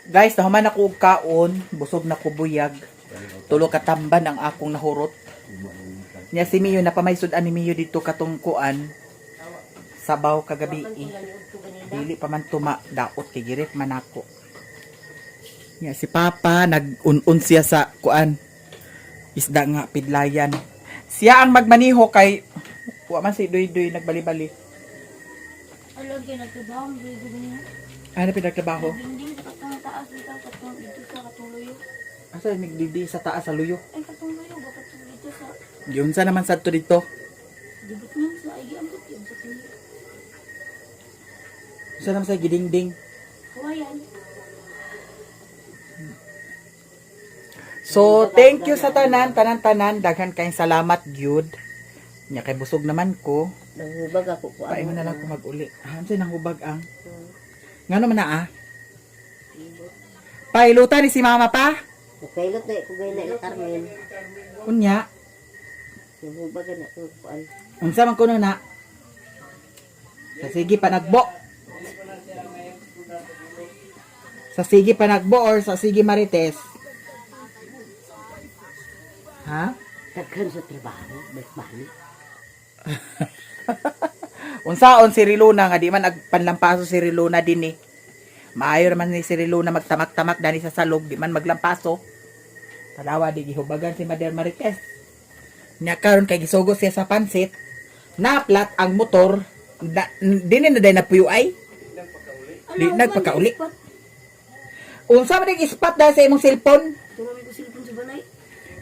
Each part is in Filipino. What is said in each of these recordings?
Guys, nahuman ako og kaon, busog na ko buyag. Tulo ka tamban ang akong nahurot. Nya si Mio napamaysud ani Mio dito katong kuan. Sabaw kagabi. Dili pa man tuma daot kay girit man ako. Nya si Papa nag-un-un siya sa kuan. Isda nga pidlayan. Siya ang magmaniho kay wa man si Doy-Doy nagbali-bali. Alam kay nagtrabaho niya. Ano pinagtrabaho? Dinding sa katong taas dito katong dito sa katong luyo. Asa nagdidi sa taas sa luyo? Ay katong luyo ba katong dito sa Yun sa naman sadto dito. dibot nang sa ay ambot yun sa tuyo. Sa naman sa gidingding. Kawayan. So, thank you sa tanan, daghan kayong salamat, gyud. Nya kay busog naman ko. Nanghubag ako ko. Paingon na lang ko mag-uli. Hansi nang hubag ang. Ngano man na ah? Pailutan ni si Mama pa? Nakailot na ko gay na Carmen. Unya, Nanghubag na ko kuan. unsa man kuno na? Sa sige panagbo. Sa sige panagbo or sa sige marites? Ha? Daghan sa trabaho, balik-balik. Unsaon si Riluna nga di man agpanlampaso si Riluna din eh. Maayo naman ni si Riluna magtamak-tamak dani sa salog di man maglampaso. Talawa di gihubagan si Mother Marites. Nya karon kay gisugo siya sa pansit. Naplat ang motor. Dinin na day na puyo ay. Di nagpakauli. Unsa man ang ispat dahil sa imong cellphone? Turami ko silpon sa balay.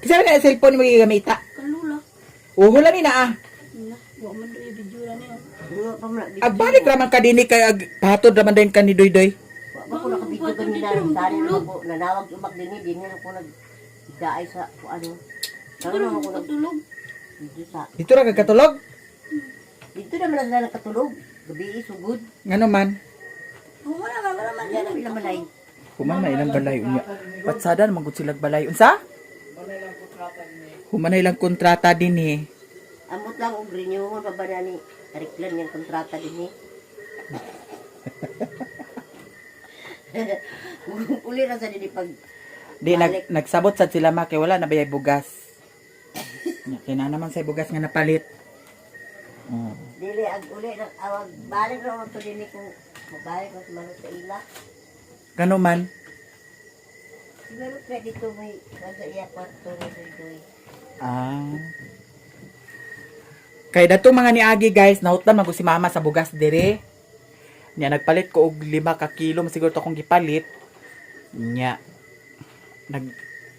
Kisa na cellphone mo gigamita. Kanlula. Uhula ni na ah. Na, wa man do video ra niya. Nga pa man. Agbalik raman ka dinhi kay pahatod raman din ka ni Doy-Doy. Wa ba ko nakabidyo kanina rin tani mo nanawag umak din ako nagdaay sa kung ano. Siguro Ano mo ako katulog. dito sa Dito ra kagkatulog. dito naman sila nakatulog. Gabi sugod. Ngano man? Wala ka wala man Yan ang ilamalay. Human na ilang balay unya. Patsada naman gud silang balay. Unsa? Human na ilang kontrata din eh. Amot lang og renewal pa ba na ni Ariklan yung kontrata din Uli na sa dili pag Di nagsabot sad sila ma kay wala na bayay bugas. Nya kina naman say bugas nga napalit. Oh. dili ag uli na awag balik ra mo to dinhi kung mabalik mas man sa ila. Ngano man? Siguro kaya dito may nasa iya kwarto ni Doy. Ah. Kay dato mga niagi guys, nahutlan man ko si Mama sa bugas dire. Nya nagpalit ko og 5 ka kilo, siguro to akong gipalit. Nya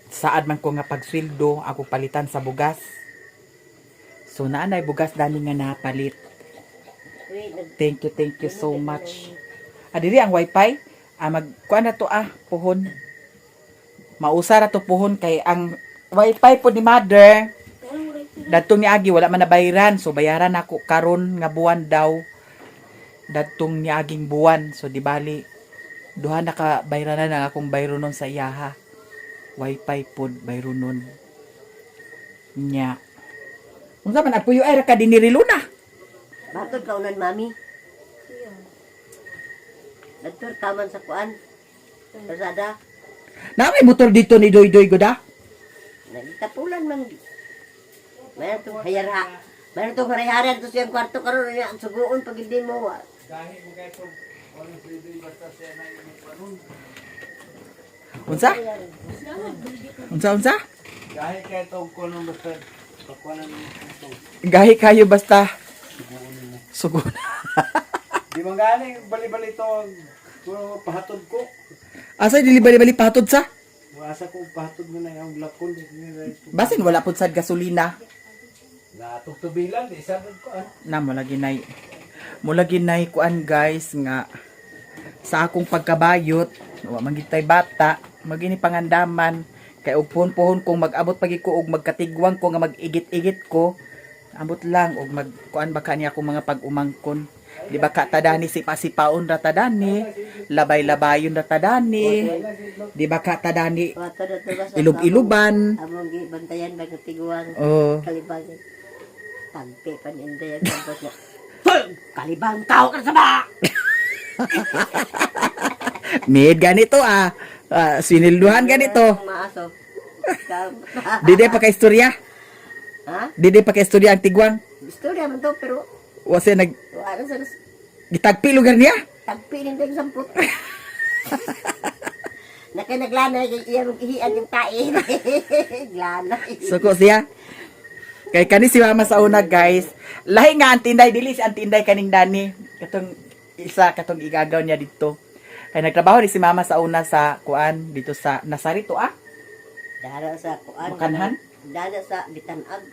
saad man ko nga pagsweldo ako palitan sa bugas. So naanay bugas dani nga napalit. Thank you so much. Diri ang wifi. Magkuan na to puhon. Mausa ra to puhon kay ang wifi po ni Mother. Datong niagi wala man nabayaran, so bayaran ako karon nga buwan daw. Datong niaging buwan, so di bali duha na ka bayranan ang akong bayronon sa iyaha. Wifi pod bayronon. Nya. Unsa man apuyo ay ra ka diniri Luna? Batod ka unan mami. Nagtur taman sa kuan. Lazada. Na may motor dito ni Doy-Doy goda? Nagtapulan man. Mayroon itong hayara. Mayroon itong harayaran to siyang kwarto karon niya ang suguon pag hindi mo. Unsa? Unsa? Gahi kayo itong kunong basta pakuanan mo itong Gahi kayo basta sugon. di man gani bali-bali ito puro pahatod ko. Asa dili bali-bali patod sa? Asa ko pahatod mo na yung lakon. Basin wala pud sad gasolina. Natugtubilan, di sabad ko Na mula ginay kuan guys nga sa akong pagkabayot wa man gitay bata magini pangandaman kay og puhon-puhon kung mag-abot pagi ko og magkatigwang ko nga mag-igit-igit ko abot lang og magkuan baka niya akong mga pag-umangkon di ba ka tadani sipa-sipaon ra tadani labay-labayon ra tadani di ba ka tadani ilog-iluban Among bantayan ba ng tiguan. oh Kalibangan. Tagpe pa ni Inday ang sampot niya. Kalibang tao ka sa ba? mid ganito Sinilduhan ganito. Maaso. Dide pa ka istorya. Ha? Dide pa ka istorya ang tigwang. Gusto naman to, pero Wase nag wala sa gitagpi lugar niya. tagpi din tayo samput. Naglana, iya maghihian yung tain. Glana. Suko siya. Kay kani si mama sa una guys. Lahi nga ang tinday dili si ang tinday kaning dani. Katong isa katong igagaw niya dito. Kay nagtrabaho ni si mama sa una sa kuan dito sa Nasarito Dara sa kuan. Makanhan? Dara sa Bitanag.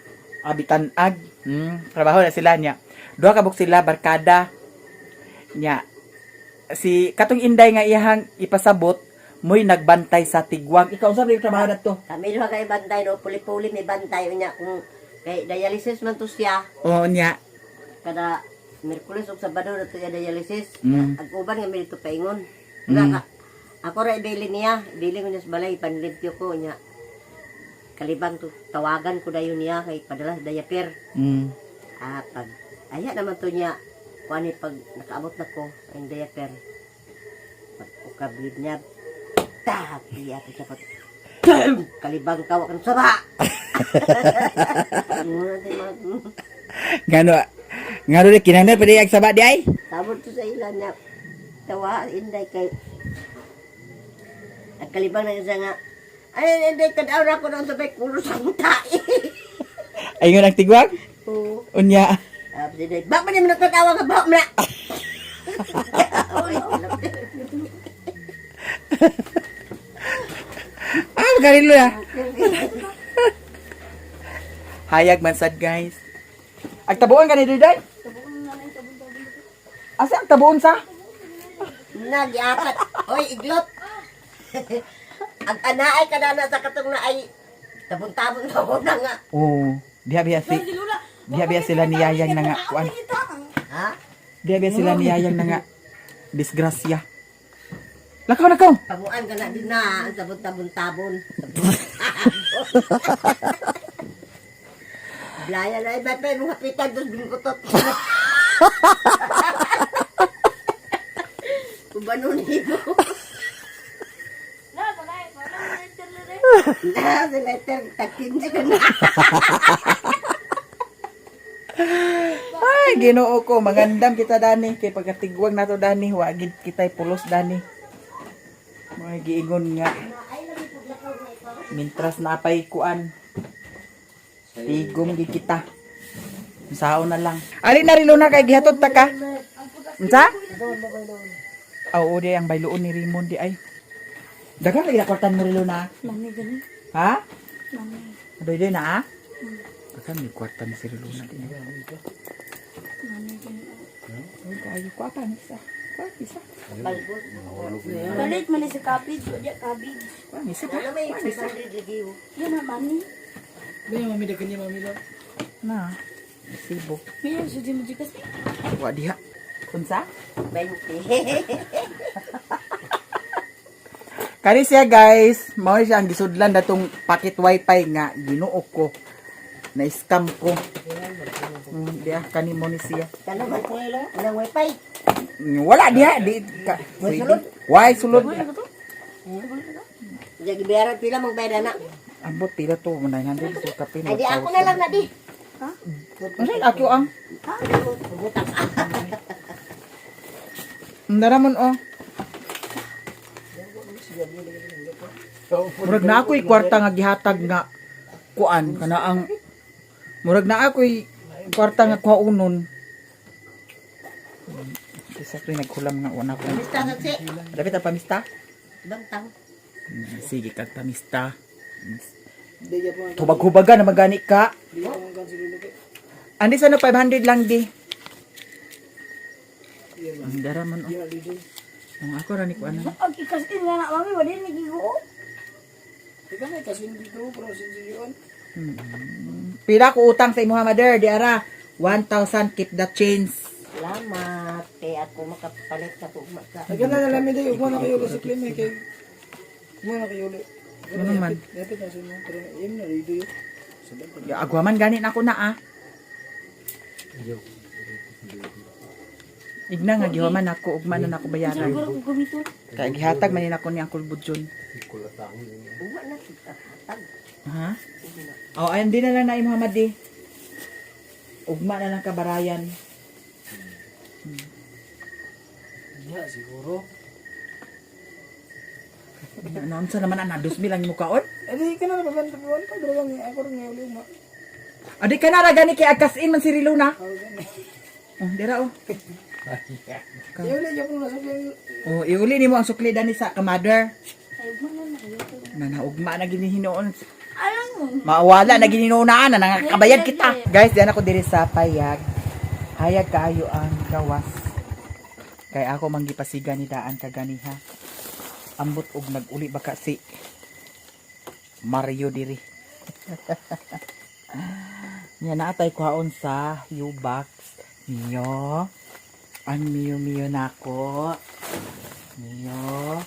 Bitanag. Trabaho na sila niya. Duha ka buk sila barkada niya. Si katong inday nga iyang ipasabot mo'y nagbantay sa tigwang. Ikaw unsa may trabaho nato? Kami duha kay bantay no, puli-puli may bantay unya kung kay dialysis man to siya. Oo niya. Kada Miyerkules ug Sabado na to siya dialysis. Mm. Ang uban nga mi dito paingon. Mm. Ako ra ibili niya, ibili ko niya sa balay panlimpyo ko niya. Kalibang to tawagan ko dayon niya kay padala sa diaper. Pag aya naman to niya kuan pag nakaabot na ko ang diaper. Pag ukabid niya tapi ako sa pat. Kalibang kawa kan saba. Muna din mag Ngano ni kinahanglan pa di ag saba di ay? sabot to sa ilan niya. Tawa inday kay ang kalibang na isa nga ay inday kadaw na ko nung sabay kulo sa mutai. Ayun ang tigwang? Oo. Unya. Inday bak man niya nagkatawa nga bak man. Magalilo ya. Hayag man sad guys. Ag tabuon ka ni Diday? Asa ang tabuon sa? Nagyapat. Oy, iglot. Ang anaay ka na sa katong na ay tabon-tabon na nga. Oo. Diha sila niyayang na nga. Kuan. Ha? Diha sila niyayang na nga. Disgrasya. Lakaw. Pamuan ka na din na. Ang tabon-tabon-tabon. Blaya na iba pa yung hapitan dos bingkutot. Kubanon mo. Na, sa letter, takinsi ka na. Ay, Ginoo ko, magandam kita dani kay pagkatigwag nato dani, wagid kitay pulos dani. Mga giingon nga. Mintras na apay kuan. Tigom gid kita. Sao na lang. Ali na rilo na kay gihatod ta ka. Unsa? Oo, di ang bayloon ni Raymond di ay. Dagan lagi na kwartan mo rilo na. Mami gani. Ha? Mami. Adoy na Dagan may kwartan ni si Rilo na din. Mami gani. Ay, kayo ko apa isa. Isa. Balit man ni si Kapit. Diya Kapit. Isa Wala may 500 lagi. Yan na mami. na. Sibo. Yan sa di mo jikas. Wa diha. Unsa? 20. Kani siya guys, mao siya ang gisudlan datong packet wifi nga Ginoo ko. Na-scam ko. Diya kani mo ni siya. Kano ba ko ilo? Nang wifi. Wala diha di ka. May sulod? Why sulod? Jadi biaran pila mong bayad na. Ambot pila to 900 so kapin. Ay di ako na lang na di. Ha? Ano ako ang Ha? Butang. naramon oh. Murag na ako'y kwarta nga gihatag nga kuan kana ang murag na ako'y kwarta nga kuhaunon. Isa ko nagkulam nga wala ko. Mista sa si. Dapat ang pamista? Bantang. Sige kag pamista. Hubag-hubaga na magani ka. Andi sa no 500 lang di. Ang daramon oh. Ang ako ra ni kuan. Ang ikas din nga na mami. Wala ni gigo. Pila ko utang sa imuha mother di ara 1,000 keep the change. Salamat. Kaya ako makapalit sa tugma ka. Ay, gana na lamin dayo. Huwag mo na kayo sa klima. Huwag mo na kayo. Ano man? Dapat na siya mo. Pero yun na, rido yun. Ya agwaman gani na ako na ah. Igna nga gihuman ako ug man na ako bayaran. Siguro kung kumito. Kaya gihatag man nako ni Uncle Budjon. Uwa na kita. Hatag. Ha? Oh, ayun din na lang na Muhammad di. Ugma na lang kabarayan. Yeah, siguro. Naon sa naman ana 2,000 lang mo kaon? Eh, di ka na nababanta mo. Pero lang, ako rin ngayon lima. Adi ka na ra gani kay agkasin man si Rilo na. Ako gani. Oh, dira oh. Yung ulit, yung nasa yung... Oh, iuli nimo ang sukli dani sa kamadar. Ay, mana na kayo. Nanaugma na ginihinoon. Alam mo. Mawala na gininunaan na nangakabayad kita. Guys, diyan ako diri sa payag. Hayag kaayo ang gawas. Kay ako manggipasiga ni daan kaganiha. Ambot og naguli baka si Mario diri. Nya naatay kuhaon sa U-box. Mio. Ang Mio nako. Mio.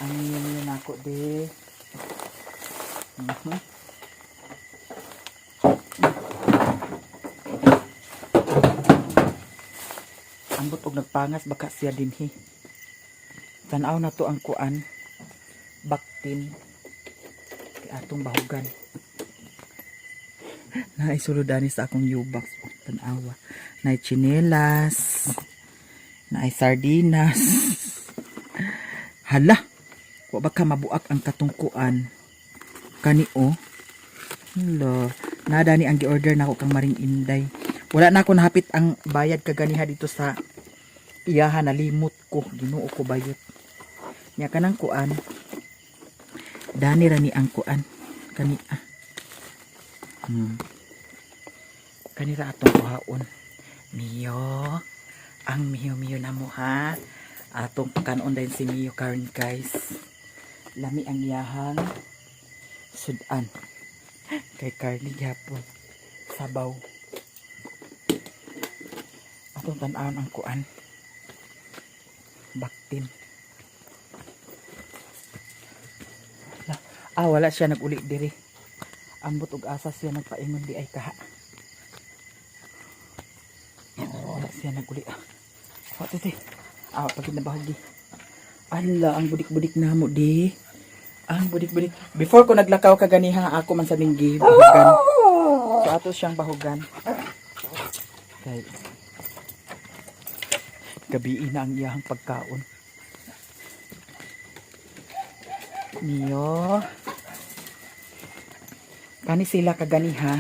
Ang Mio nako de. Ambot og nagpangas baka siya dinhi. Tanaw na to ang kuan. Baktin. Kay atong bahugan. Naisulodani sa akong U-box. Tanawa. Naay chinelas. Naay sardinas. Hala. Wa ba ka mabuak ang katungkuan? Kani o. Hello. Nada ni ang gi-order nako kang Maring Inday. Wala na ako nahapit ang bayad kaganiha dito sa iyahan, nalimot ko. Ginoo ko bayot. Nya kanang kuan. Dani ra ni ang kuan. Kani Kani ra atong kuhaon. Mio. Ang Mio na mo ha. Atong kanon din si Mio karon guys. Lami ang iyahang sudan. Kay Carly gyapon. Sabaw. Atong tan-awon ang kuan. Baktin. Wala siya nag-uli diri. Ambot og asa siya nagpaingon di ay kaha. Wala siya nag-uli. Titi. Pagid na bahagi. Ala, ang budik-budik na mo di. Ang budik-budik. Before ko naglakaw kaganiha, ako man sa minggi bahugan. So ato siyang bahugan. Okay. Gabi na ang iyahang pagkaon. Niyo. Kani sila kaganiha.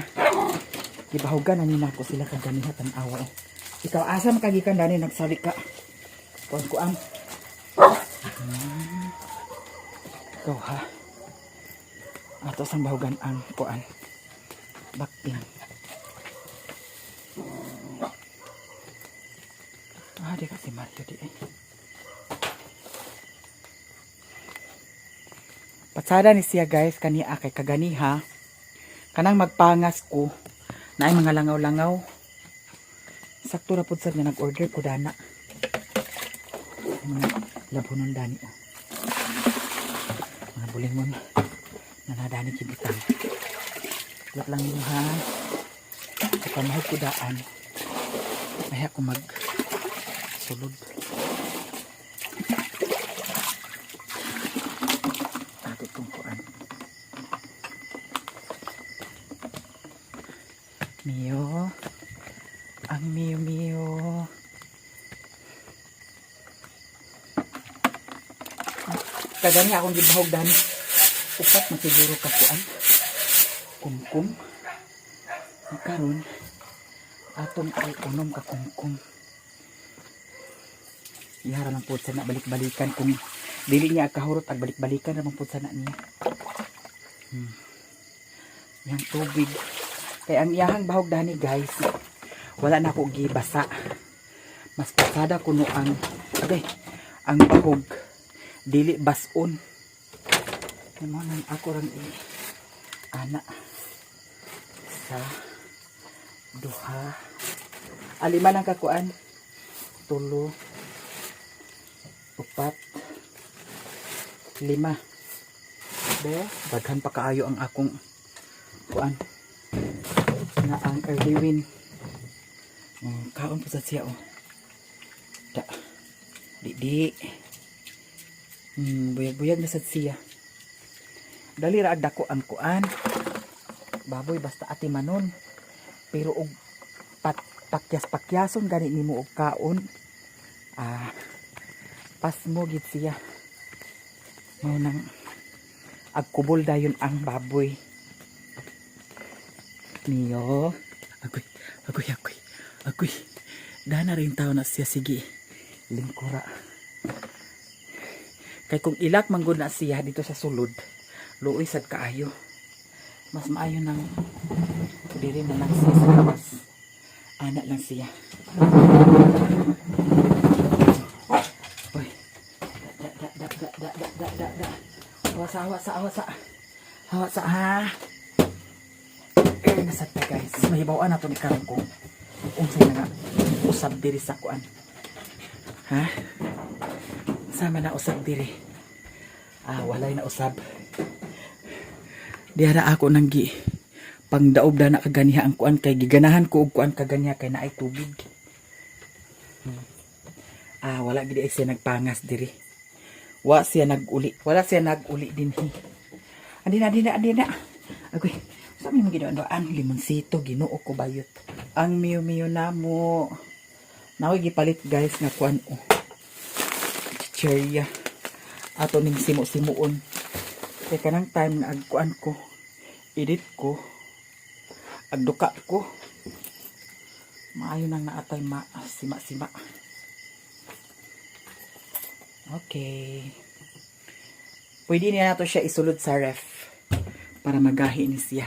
Ibahugan na nina ko sila kaganiha tanawa. Ikaw asam kagikan dani nagsali ka. Kuan. Ikaw ha. Ato sang bahugan ang kuan. Baktin. Di kasi Mario di eh. Patsada ni siya guys kaniya kay kaganiha. Kanang magpangas ko na ay mga langaw-langaw. Sakto ra pud sad nga nag-order ko dana. Mga labunon dani oh. Mga bulingon na nadani kibitang. Lat lang yun ha. Kapamahal ko daan. Kaya ko mag sulod. Ato itong kuan. Mio. Ang Mio. Kagani akong gibahog dani. Upat na siguro kakuan. Kumkum. Karon atong ay unom ka kumkum. Ihara lang po sa na balik-balikan kung dili niya kahurot ag balik-balikan naman po sa na niya. Yang tubig. Kaya ang iyahang bahog dani guys, wala na ako gibasa. Mas pasada kuno ang ang bahog dili bason. Kamo nang ako rang ana sa duha. Alima nang kakuan. 3 4 5 Be, daghan pa kaayo ang akong kuan na ang early win. Kaon po sa siya oh. Di. Buyag-buyag na sad siya. Dali ra dako ang kuan. Baboy basta ati manon. Pero og pakyas-pakyason gani nimo og kaon. Pas mo gid siya. Mao nang agkubol dayon ang baboy. Niyo. Agoy. Dana rin tao na siya, sige. Lingkura. Kay kung ilak manggod na siya dito sa sulod, luoy sad kaayo. Mas maayo nang diri na lang siya sa labas. Anak lang siya. Uy. Da. Hawasa ha. Nasad pa guys. Mahibawaan na ito ni Karong ko. Unsay na nga usab diri sa kuan. Ha? Sama na usab diri. Walay na usab. Diara ako nang gi pangdaob na kaganiha ang kuan kay giganahan ko og kuan kaganiha kay naay tubig. Wala gid ay siya nagpangas diri. Wala siya naguli dinhi. Andi na. Agoy. Sabi mo ginoon limonsito Ginoo ko bayot. Ang miyo namo. Naoy gipalit guys nga kuan chicheria. Ato ning simo-simuon. Kay kanang time nga agkuan ko, edit ko, agduka ko. Maayo nang naatay sima-sima. Okay. Pwede niya nato siya isulod sa ref para magahi ni siya.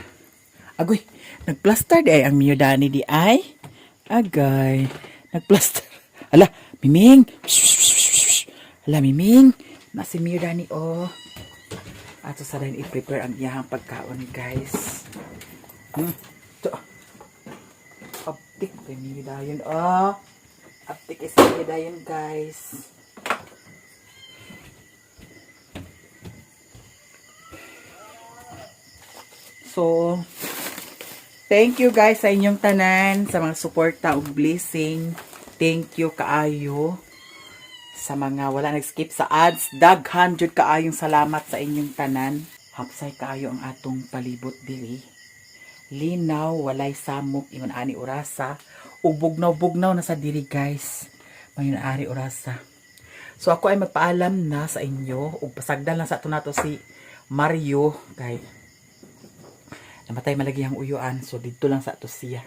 Agoy, nagplaster di ay ang miyo dani di ay. Agay, nagplaster. Ala, Miming. Ala, Miming. Nasi miyo dani Ato sa rin i-prepare ang iyahang pagkaon guys. Ito. Aptik kay miyo dayon. Aptik is miyo dayon guys. So, thank you guys sa inyong tanan, sa mga suporta ug blessing. Thank you kaayo. Sa mga wala nag-skip sa ads, daghan jud kaayong salamat sa inyong tanan. Hapsay kaayo ang atong palibot diri. Linaw, walay samok, ingon ani orasa. Ug bugnaw na sa diri guys. Mayon ari orasa. So ako ay magpaalam na sa inyo ug pasagdan lang sa ato nato si Mario kay namatay malagi ang uyuan, so dito lang sa ato siya.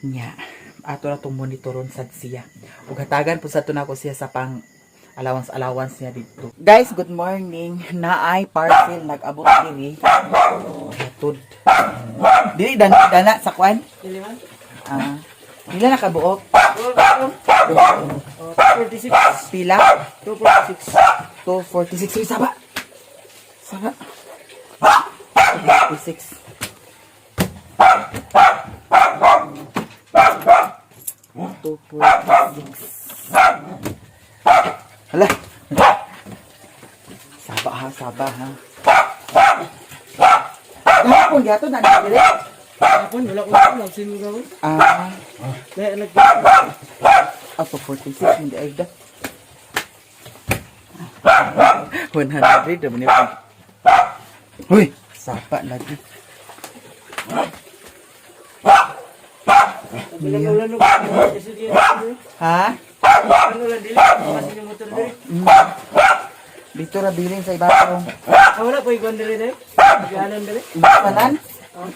Nya, ato na itong monitoron sad siya. Ug hatagan po sa ato na ko siya sa pang allowance niya dito. Guys, good morning. Naay parcel nag-abot diri. Hatod. Dili dana sa kwan? Iliman? Pila na kabuok? 46. Pila? 246. 246. Uy, saba. 246. 246. Hala. Saba ha. Gahapon gato na dili. Kapon, wala ko lang sino gawin. Dahil Ato 46 hindi ay da. 100 naman yun. Uy, sapa lagi. Bilang-ulan Ha? Bilang-ulan dili. Masin yung motor dili. Dito ra bilin sa ibabaw. Wala ko iguan dili dili. Ganon dili. Kanan?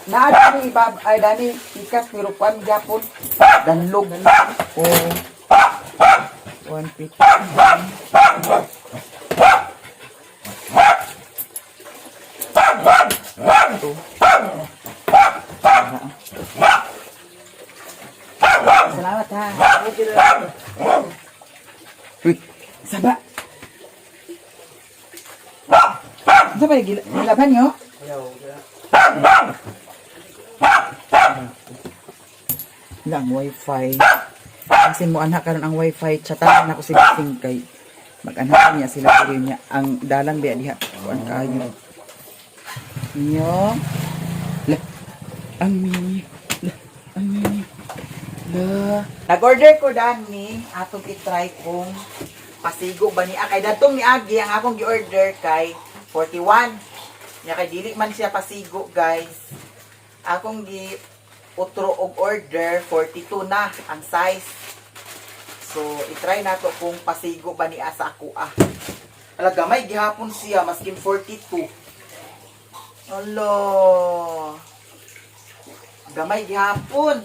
Naa dani ibab ay dani ikas pero kwan gyapon. Danlog. Oh. 150. Salamat ha. Uy, saba. Saba gilaban nyo? Ang wifi. Kasi mo anak karon ang wifi. Chatan ako si Bising kay mag-anak niya sila pero niya ang dalang biya diha. Kuan kayo. Niyo. La. Ang mini. Nag-order ko dani atong i-try kung pasigo ba niya. Kay datong ni Agi, ang akong gi-order kay 41. Nya kay dili man siya pasigo, guys. Akong gi-utro og order, 42 na ang size. So, itry na to kung pasigo ba niya sa ako Ala, gamay gihapon siya, maskin 42. Alo. Gamay gihapon.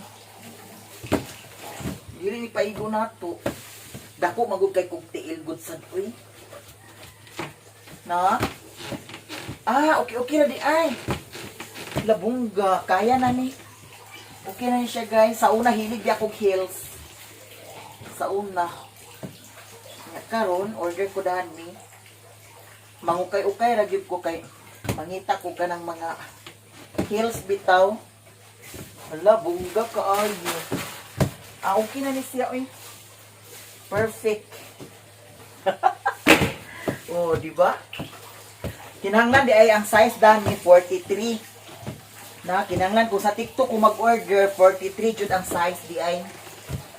Dili ni paigo na to. Dako magud kay kog tiil good sad uy. Na? Okay na di ay. Labungga, kaya na ni. Okay na ni siya, guys. Sa una hilig di akong heels. Sa una. Karon order ko dahan ni. Mangukay-ukay ra gyud ko kay mangita ko kanang mga heels bitaw. Hala, bungga kaayo. Okay na ni siya, uy. Perfect. Oh, di ba? Kinahanglan di ay ang size dami 43. Na kinahanglan ko sa TikTok ko mag-order 43 jud ang size di ay.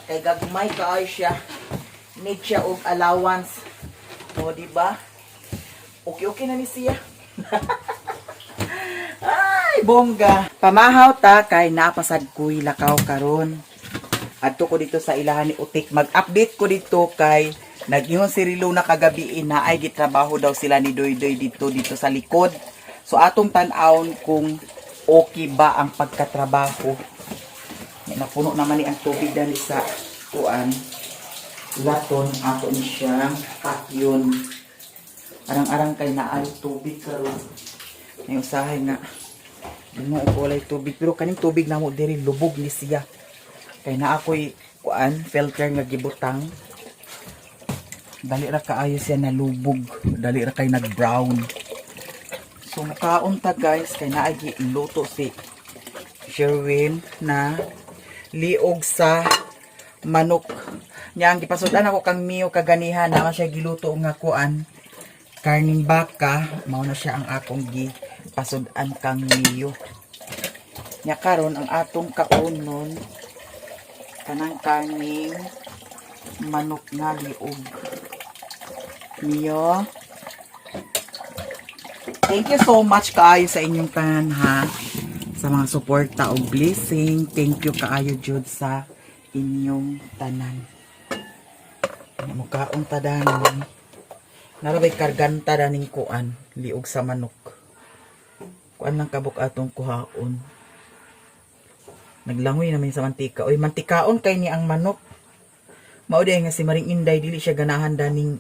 Kay gagmay kaayo siya. Need siya og allowance. Oh, di ba? Okay na ni siya. Ay, bongga. Pamahaw ta kay napasad kuy lakaw karon. Adto ko dito sa ilahan ni Utik. Mag-update ko dito kay nag-ingon si Rilo na kagabi na ay gitrabaho daw sila ni Doydoy dito sa likod. So atong tan-awon kung okay ba ang pagkatrabaho. Napuno naman ni ang tubig dali sa kuan. Laton ato ni siya yun. Arang-arang kay naay tubig karon. May usahay nga di mo walay tubig pero kaning tubig namo diri lubog ni siya. Kay na ako'y kuan, filter nga gibutang. Dali ra kaayo siya nalubog. Dali ra kay nag-brown. So makaon ta, guys. Kay naay giluto si Sherwin na liog sa manok. Nya ang gipasudan ako kang Mio kaganihan na siya giluto nga kuan. Karning baka, mao na siya ang akong gipasudan kang Mio. Nya karon ang atong kaunon kanang karning manok nga liog. Mio. Thank you so much kaayo sa inyong tanan ha. Sa mga suporta o blessing. Thank you kaayo jud sa inyong tanan. Mukhaong tadanon. Narabay karganta daning kuan. Liog sa manok. Kuan lang kabuk atong kuhaon. Naglangoy naman sa mantika. Oy, mantikaon kay ni ang manok. Mao day nga si Maring Inday dili siya ganahan daning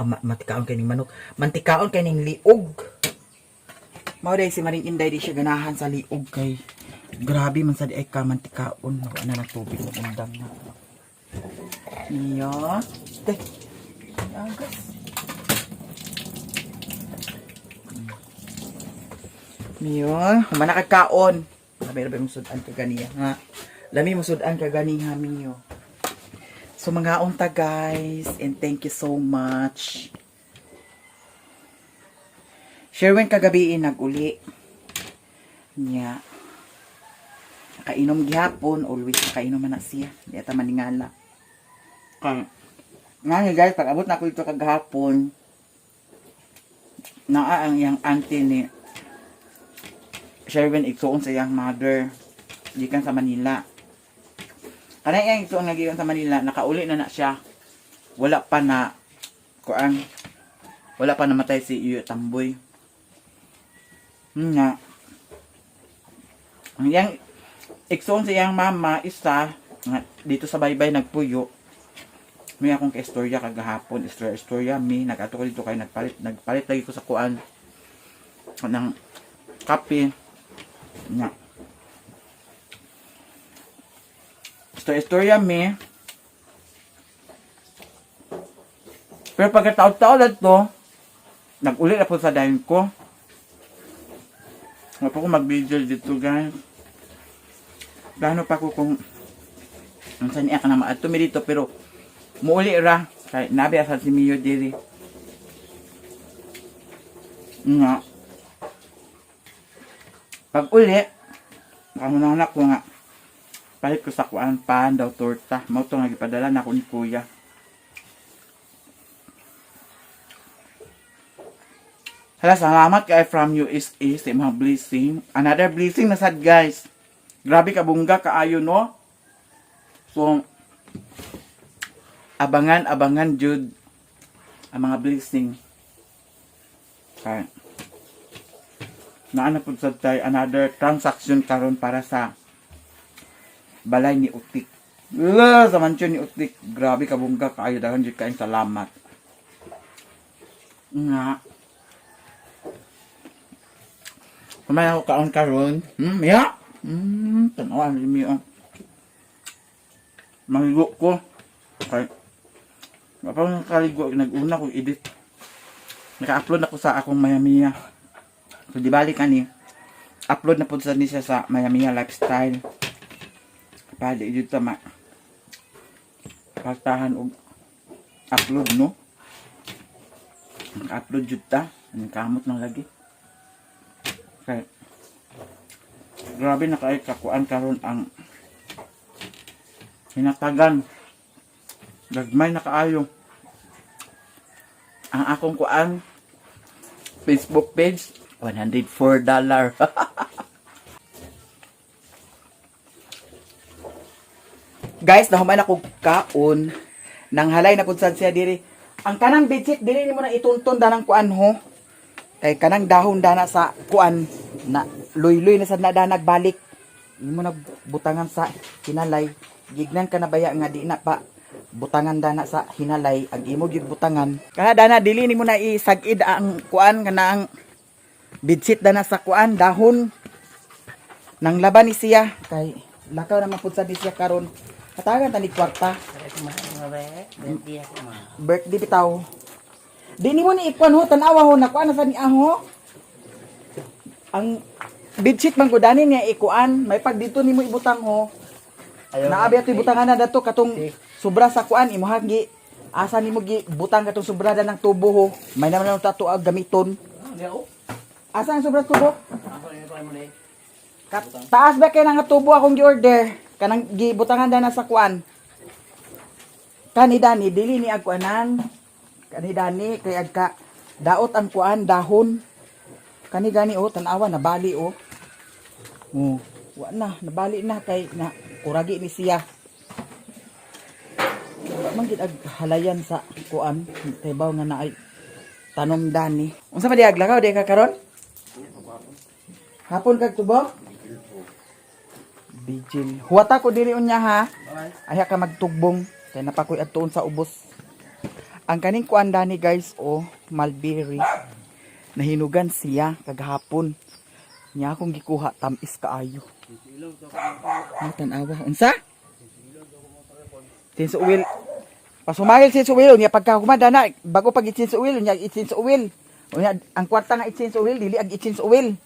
mantikaon kay ning manok. Mantikaon kay ning liog. Mao day si Maring Inday di siya ganahan sa liog kay grabe man sad ay ka mantikaon. Wala na tubig mo undang na. Niya. Teh. Agas. Miyo, humana ka kaon. Labi musudan ka ganiya, ha? Lami musudan ka ganiya, Miyo. So, mga unta, guys. And thank you so much. Sherwin kagabi nag-uli. Nya. Nakainom gihapon. Always nakainom man na siya. Di ata maningala. Nga guys, pag abot na ako ito kagahapon, naa ang iyang auntie ni Sherwin igsuon sa iyang mother gikan sa Manila. Kana iyang igsuon nga gikan sa Manila, nakauli na siya. Wala pa na namatay si Iyo Tamboy. Nga. Ang iyang igsuon sa iyang mama isa nga dito sa baybay nagpuyo. May akong ka-istorya kagahapon, istorya mi nagato ko dito kay nagpalit lagi ko sa kuan ng kape. Nya. Istorya mi. Pero pagkataon-taon na to, nag-uli na po sa dayon ko. Nga po ko mag-video dito, guys. Gano pa ko kung saan niya ka na maatumi dito, pero muuli ra. Kaya nabi asal si Mio diri. Nga. Pag uli, kamunanak ko nga, palit ko sa kuan pan daw torta. Mauto nga gipadala na ako ni kuya. Hala, salamat kay from USA sa mga blessing. Another blessing na sad guys. Grabe ka bungga kaayo no. So abangan jud ang mga blessing. Okay. Naana pud sad tay another transaction karon para sa balay ni Utik. Sa mansyon ni Utik. Grabe ka bungga kaayo daghang jud kaayong salamat. Nga. Kumaya ako kaon karon. Ya. Tanawa ni mi oh. Mahigo ko. Okay. Mapang kaligo nag-una ko edit. Naka-upload ako sa akong Mayamiya. So di balik ani. Upload na pud sa ni siya sa Mayamiya lifestyle. Para di jud ta ma. Pagtahan og upload no. Upload jud ta. Ang kamot nang lagi. Okay. Grabe na kay kakuan karon ang hinatagan. Gagmay na kaayo. Ang akong kuan Facebook page $104. Guys, nahuman ako kaon nang halay na pud sad siya diri. Ang kanang bedsheet dili nimo na ituntun danang kuan ho. Kay kanang dahon dana sa kuan na luy-luy na sad na danag balik. Imo na butangan sa hinalay. Gignan ka na baya nga di na pa butangan dana sa hinalay ang imo gyud butangan. Kana dana dili nimo na isagid ang kuan kanang bedsheet dana sa kuan dahon nang laban ni siya kay lakaw na mapud sa siya karon. Katagan tani kwarta. Birthday bitaw. Di nimo ni ikuan ho tan-awa ho na kuan sa ni aho. Ang bedsheet man ko dani niya ikuan, may pag dito nimo ibutang ho. Naabi ato ibutangan na dato katong sobra sa kuan imo hagi. Asa nimo gi butang katong sobrada ng tubo ho. May naman na tato ag gamiton. Asa ang sobra tubo? Taas ba kay nga tubo akong gi-order? Kanang gibutangan dana sa kuan. Kanidani dili ni agkuanan. Kanidani kay agka daot ang kuan dahon. Kanidani oh tan-awa na bali oh. Oh, wa na nabali na kay na kuragi ni siya. Man gid ag halayan sa kuan kay baw nga naay tanom dani. Unsa man di aglakaw di ka karon? Hapon kag tubo? Bijil. Huwata ko dili unya ha. Aya ka magtugbong kay napakoy adtuon sa ubos. Ang kaning kuan dani guys oh, mulberry. Nahinugan siya kagahapon. Nya akong gikuha tamis kaayo. Tan-awa unsa? Sinso oil. Pasumagil sinso oil nya pagka humada na bago pag sinso oil nya sinso oil. Unya ang kwarta nga sinso oil dili ag sinso oil.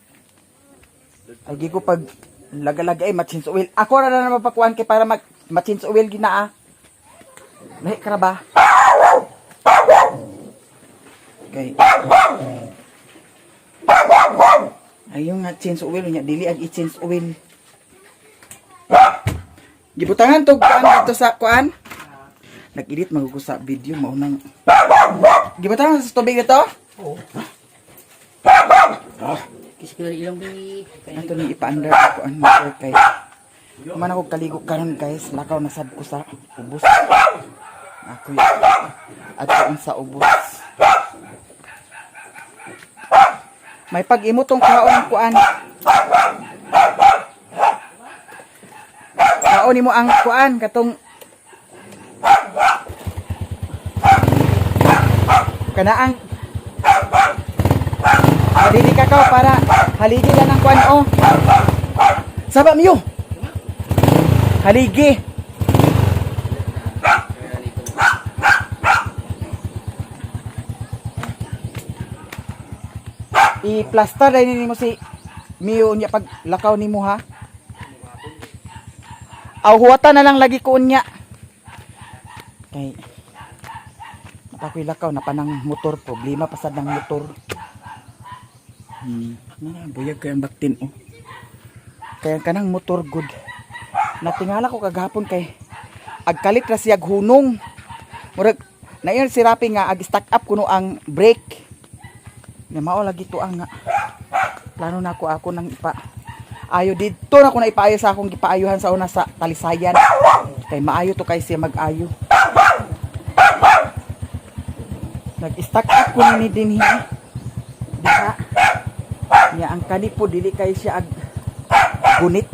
Ay gi ko pag laga-laga ay matchins oil. Ako ra na mapakuan kay para matchins oil ginaa. Nahi ka ba? Okay. Ayun nga change oil nya dili ag i-change oil. Gibutangan tog kuan dito sa kuan. Nag-edit magugo sa video mao nang. Gibutangan sa tubig dito? Oo. Kisikil ilang bi. Ato ni ipa-under ako ang motor kay. Man ako kaligo karon guys, lakaw na sad ko sa ubos. Ako at sa ubos. May pag-imo tong kaon kuan. Kaon nimo ang kuan katong kanaang dili kakao para haligi lang ang kuan oh. Saba miyo. Haligi. I-plaster dahil nimo si Mio niya pag lakaw nimo ha. Aw huwata na lang lagi ko unya. Kay napakoy lakaw na panang motor problema pasad ng motor. Buyag kay ang baktin oh. Kaya kanang motor good. Natingala ko kagahapon kay agkalit ra siya hunong. Murag na yun si Rapi nga ag stack up kuno ang brake. Nga mao lagi to ang nga. Plano na ako nang ipa. Ayo dito na ko na ipaayo sa akong gipaayuhan sa una sa Talisayan. Kay maayo to kay siya mag-ayo. Nag-stack up ko ni din hiya. Diha. Nya ang kani po dili kay siya ag gunit.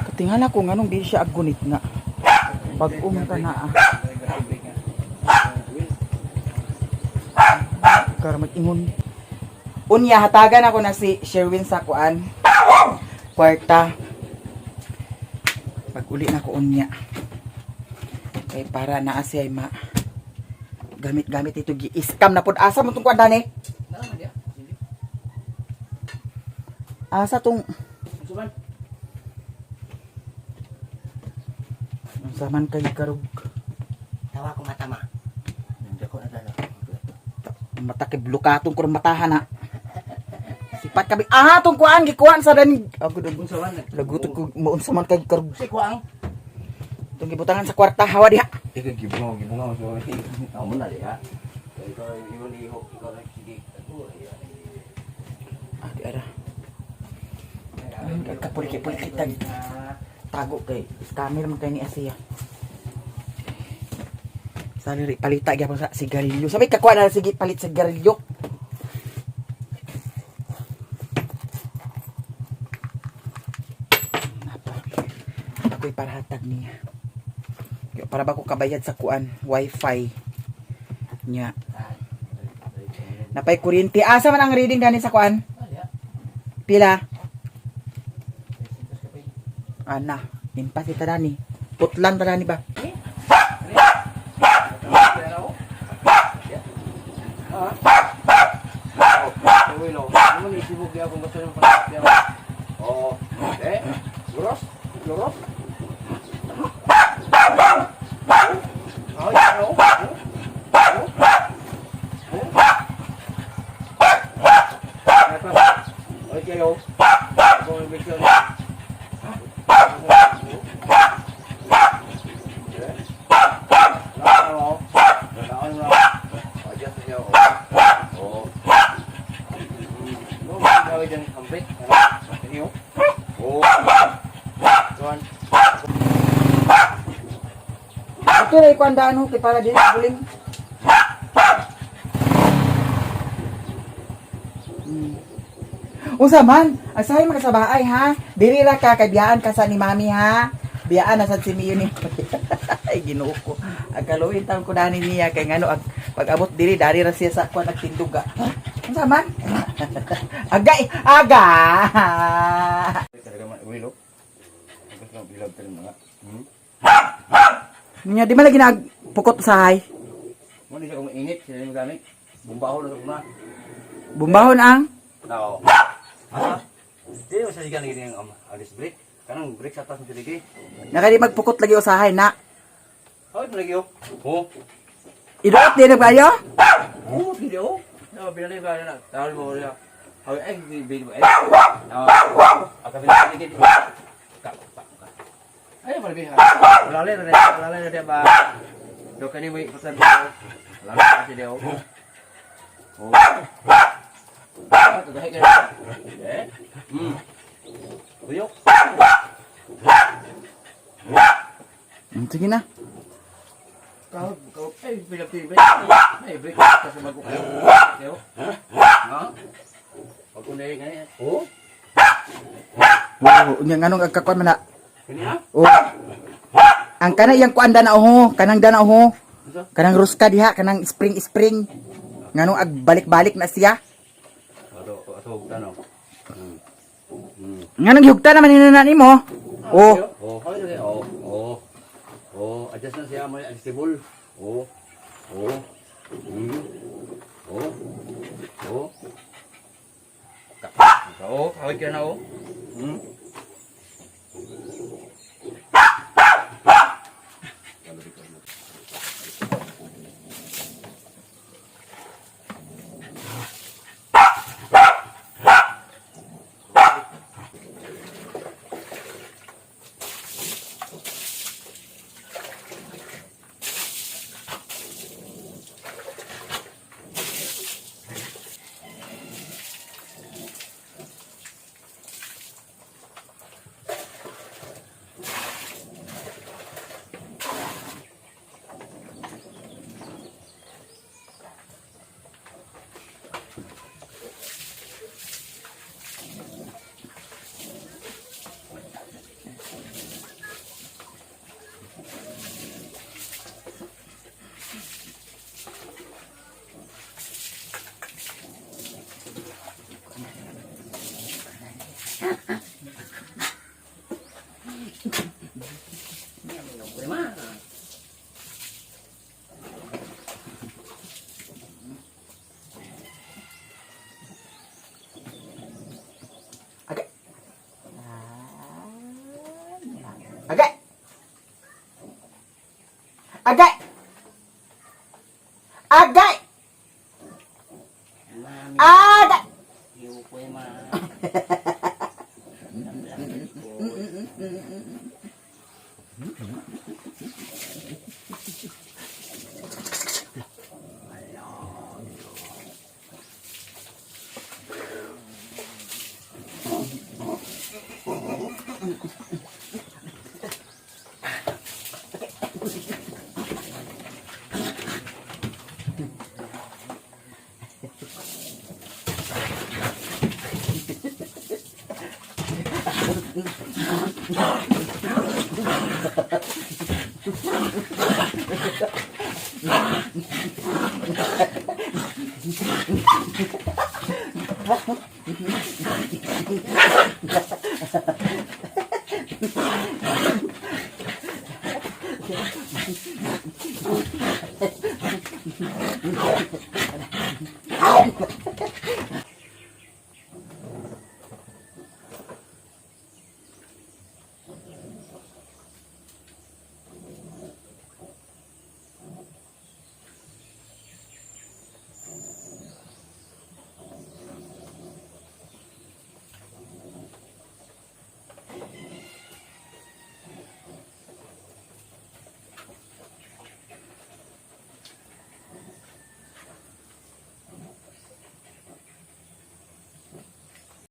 Katingala ko nganong dili siya ag gunit nga. Pag-um ka na ah. Kara mag-ingon. Unya, hatagan ako na si Sherwin sa kuan. Kwarta. Pag uli na ko unya. Kay para naa siya ma gamit-gamit ito gi-scam na pod asa mo tong kuan dani. Asa tong saman kay karog. Tawa ko matama. Hindi ko nadala. Matakib lukatong ko ng matahan ha. Sipat kami. Tong kuan gikuan sa dan. Ako dug lagutot ko muunsa man kay karog. Si kuang. Tong gibutangan sa kwarta hawa diha. Ikaw gibungaw so. Amo na diha. Ikaw iyon ihok ikaw na sige. Di ara. Kapuli-kapuli kita. Tago kay scammer man kay ni Asia. Sali palita gyapon sa sigarilyo. Sabi kakuha na sige palit sigarilyo. Ako'y para hatag niya. Para ba ko kabayad sa kuan wifi nya. Napay kuryente. Asa man ang reading gani sa kuan? Pila? Ana, nimpas ita dani. Putlan ta dani ba? Ano ni sibuk dia kung gusto ng pangapya. Oh, Luros. Oh, ya. Okay, yo. Kung ibig Ito na ikuandaan ho, kay para din buling. Unsa man, asahay man ka sa bahay ha. Diri ra ka kay biyaan ka sa ni mami ha. Biyaan na sa si Mio ni. Ay Ginoo ko. Agaluin taon ko dani niya kay ngano pag-abot diri dari ra siya sa kuan nagtindog ga. Unsa man? Aga. talaga man ulo. Gusto ng bilag pero mga. Nya di man lagi nagpukot usahay. Mo ni sa kung init sila yung gamit. Bumbahon na na. Bumbahon ang Now. Di mo sa sigan lagi yung alis break. Kanang break sa taas mo lagi. nakadi magpukot lagi usahay na. Hawit mo lagi yo. Oh. Iduot din na kayo? Oh, video. No, binali ba na. Tawal mo ulit. Hawit ay bin mo. Aka binali lagi. Ay, malbi ha. Lalay na dia ba. Do kani mo pasan mo. Lalay kasi dia. Oh. Ito dahil ka. Uyok. Sige na. Kau ay pinapilip. Ay break ka sa bago kayo. Yo. Ha? Pag unay gani. Oh. Oo, nya nganong agkakuan man na. Kani ha? Oh. Ang kana yang kuan dana ho, kanang dana ho. Kanang ruska diha, kanang spring. Nganong agbalik-balik na siya. Ato tanaw. Nganong higugta naman inana nimo. Oh. Oh, hawid lagi. Oh. Oh, adjust na siya mo adjustable. Oh. Oh. Oh. Oh. Oh, hawid ka na oh. Problema. Agay. Agay. Agay. Agay. Mami, Agay. iyo ko yung mga...